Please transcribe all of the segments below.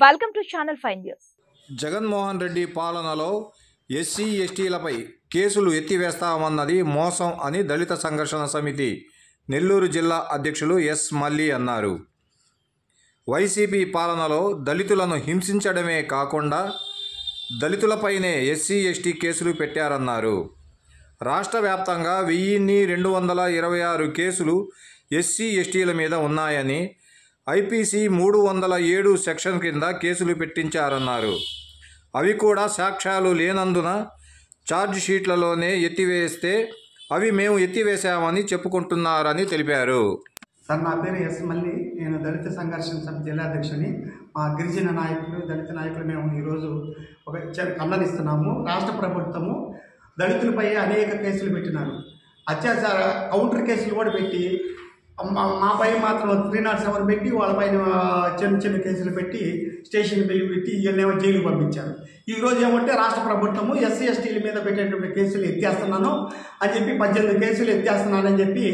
Welcome to channel 5 news. Jaganmohan Reddy పాలనలో SC ఎస్టీలపై కేసులు ఎత్తివేస్తామన్నది మోసం అని దళిత సంఘర్షణ సమితి నెల్లూరు జిల్లా అధ్యక్షులు ఎస్ మల్లి అన్నారు. వైసీపీ పాలనలో దళితులను హింసించడమే కాకుండా దళితులపైనే ఎస్సీ ఎస్టీ కేసులు పెట్టారన్నారు. రాష్ట్ర వ్యాప్తంగా 1226 కేసులు ఎస్సీ ఎస్టీల మీద ఉన్నాయని, ఐపీసీ 307 సెక్షన్ కింద కేసులు పెట్టించారన్నారు. అవి కూడా సాక్ష్యాలు లేనందున ఛార్జ్ షీట్లలోనే ఎత్తివేస్తే అవి మేము ఎత్తివేశామని చెప్పుకుంటున్నారని తెలిపారు. సార్, నా పేరు ఎస్ మల్లి. నేను దళిత సంఘర్షణ సమితి జిల్లా అధ్యక్షుని. మా గిరిజన నాయకులు, దళిత నాయకులు మేము ఈరోజు ఒక ఖండనిస్తున్నాము. రాష్ట్ర ప్రభుత్వము దళితులపై అనేక కేసులు పెట్టినారు. అత్యాచార కౌంటర్ కేసులు కూడా పెట్టి మాపై మాత్రం 307 పెట్టి వాళ్ళపైన చిన్న చిన్న కేసులు పెట్టి స్టేషన్ బిల్లు పెట్టి వీళ్ళేమో జైలుకు పంపించారు. ఈరోజు ఏమంటే రాష్ట్ర ప్రభుత్వము ఎస్సీ ఎస్టీల మీద పెట్టేటువంటి కేసులు ఎత్తేస్తున్నాను అని చెప్పి 18 కేసులు ఎత్తేస్తున్నానని చెప్పి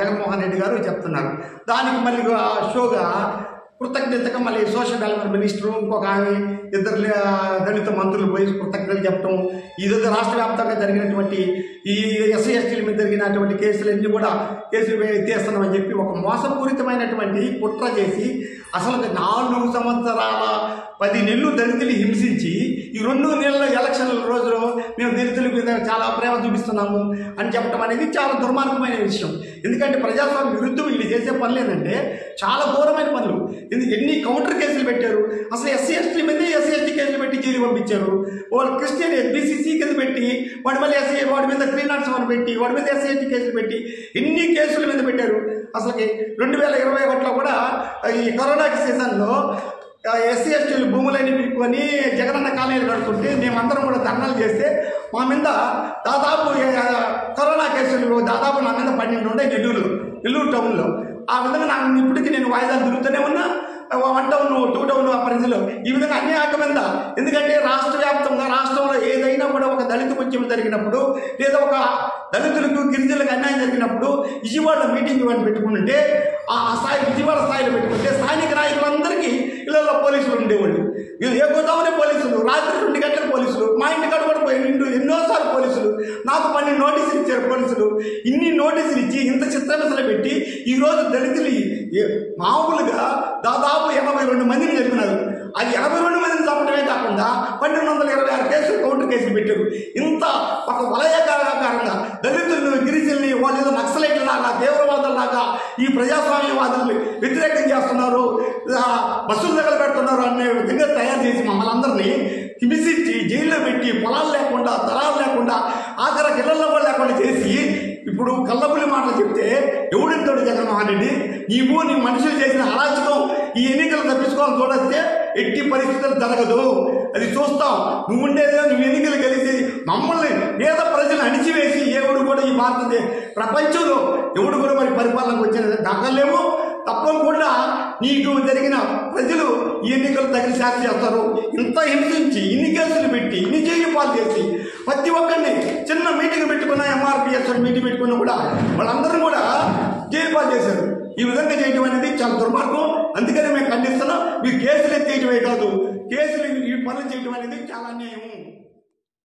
జగన్మోహన్ రెడ్డి గారు చెప్తున్నారు. దానికి మళ్ళీ షోగా కృతజ్ఞతగా మళ్ళీ సోషల్ డెవలప్మెంట్ మినిస్టరు, ఇంకొక ఆమె, ఇద్దరు దళిత మంత్రులు పోయి కృతజ్ఞతలు చెప్పడం, ఈరోజు రాష్ట్ర వ్యాప్తంగా జరిగినటువంటి ఈ ఎస్సీ ఎస్టీల మీద జరిగినటువంటి కేసులన్నీ కూడా కేసులు ఎత్తేస్తున్నామని చెప్పి ఒక మోసపూరితమైనటువంటి కుట్ర చేసి అసలు 4 సంవత్సరాల 10 నెలలు దళితులు హింసించి ఈ 2 నెలల ఎలక్షన్ల రోజులో మేము దళితుల మీద చాలా ప్రేమ చూపిస్తున్నాము అని చెప్పడం అనేది చాలా దుర్మార్గమైన విషయం. ఎందుకంటే ప్రజాస్వామ్య విరుద్ధం వీళ్ళు చేసే పనులు ఏంటంటే చాలా ఘోరమైన పనులు. ఎన్ని కౌంటర్ కేసులు పెట్టారు. అసలు ఎస్సీ ఎస్టీ మీద ఎస్సీ ఎస్టీ కేసులు పెట్టి జైలు పంపించారు. వాళ్ళు క్రిస్టియన్ బీసీసీ కింద పెట్టి వాడి మళ్ళీ వాడి మీద 307 పెట్టి వాడి మీద ఎస్సీ ఎస్టీ కేసులు పెట్టి ఎన్ని కేసుల మీద పెట్టారు. అసలుకి 2021లో కూడా ఈ కరోనా సీజన్లో ఎస్సీ ఎస్టీలు భూములన్నీ పెట్టుకొని జగనన్న కాలనీలు కడుతుంటే మేమందరం కూడా ధర్నాలు చేస్తే మా మీద దాదాపు కరోనా కేసులు దాదాపు నా మీద 12 ఉండే నెల్లూరు టౌన్లో. ఆ విధంగా నాకు ఇప్పటికీ నేను వాయిదాలు తిరుగుతూనే ఉన్నా. 1 టౌన్ 2 టౌన్ ఆ పరిధిలో ఈ విధంగా అన్ని ఆకమింద. ఎందుకంటే రాష్ట్ర వ్యాప్తంగా రాష్ట్రంలో ఏదైనా కూడా ఒక దళిత ఉద్యమం జరిగినప్పుడు లేదా ఒక దళితులకు గిరిజనులకు అన్యాయం జరిగినప్పుడు విజయవాడలో మీటింగ్ ఇవన్నీ పెట్టుకుంటే ఆ స్థాయి విజయవాడ స్థాయిలో పెట్టుకుంటే స్థానిక నాయకులందరికీ ఇళ్ళల్లో పోలీసులు ఉండేవాళ్ళు. ఏ గోదావరి పోలీసులు, రాత్రి 2 గంటల పోలీసులు, మా ఇంటికాడ కూడా ఎన్నోసార్లు పోలీసులు నాకు 12 నోటీసులు ఇచ్చారు. పోలీసులు ఇన్ని నోటీసులు ఇచ్చి ఇంత చిత్రహింసలు పెట్టి ఈరోజు దళితులు మామూలుగా దాదాపు 82 మందిని జరిపినారు. అది 82 మందిని చంపడమే కాకుండా 1226 కేసులు కౌంటర్ కేసులు పెట్టారు. ఇంత ఒక వలయాకారంగా దళితులను, గిరిజనుల్ని వాళ్ళు ఏదో నక్సలైట్లలాగా, తీవ్రవాదుల్లాగా ఈ ప్రజాస్వామ్యవాదుల్ని వ్యతిరేకం చేస్తున్నారు, బస్సులు తగలబెడుతున్నారు అనే విధంగా తయారు చేసి మమ్మల్ని అందరినీ హింసించి జైల్లో పెట్టి పొలాలు లేకుండా, తరాలు లేకుండా, ఆఖరికి ఇళ్లలో కూడా లేకుండా చేసి ఇప్పుడు కల్లబుల్లి మాటలు చెప్తే ఎవడింటాడు జగన్మోహన్ రెడ్డి? నీ మనుషులు చేసిన అరాచకం ఈ ఎన్నికలు తప్పించుకోవాలని చూడొస్తే ఎట్టి పరిస్థితులు జరగదు. అది చూస్తాం. నువ్వు ఉండేదే నువ్వు ఎన్నికలు కలిసి మమ్మల్ని పేద ప్రజలు అణిచివేసి ఎవడు కూడా ఈ భారతదేశ ప్రపంచంలో ఎవడు కూడా మరి పరిపాలనకు వచ్చిన దక్కలేము. తప్పకుండా నీకు జరిగిన ప్రజలు ఈ ఎన్నికలు తగిన శాస్తి చేస్తారు. ఇంత హింసించి ఇన్ని కేసులు పెట్టి ఇన్ని జైలు పాలు చేసి ప్రతి ఒక్కరిని చిన్న మీటింగ్ పెట్టుకున్న ఎంఆర్పిఎస్ మీటింగ్ పెట్టుకున్నా కూడా వాళ్ళందరూ కూడా జైలు పాలు చేశారు. ఈ విధంగా చేయడం అనేది చాలా దుర్మార్గం. అందుకనే మేము ఖండిస్తున్నాం. మీరు కేసులు ఎత్తేయటమే కాదు, కేసులు ఈ పనులు చేయడం అనేది చాలా అన్యాయం.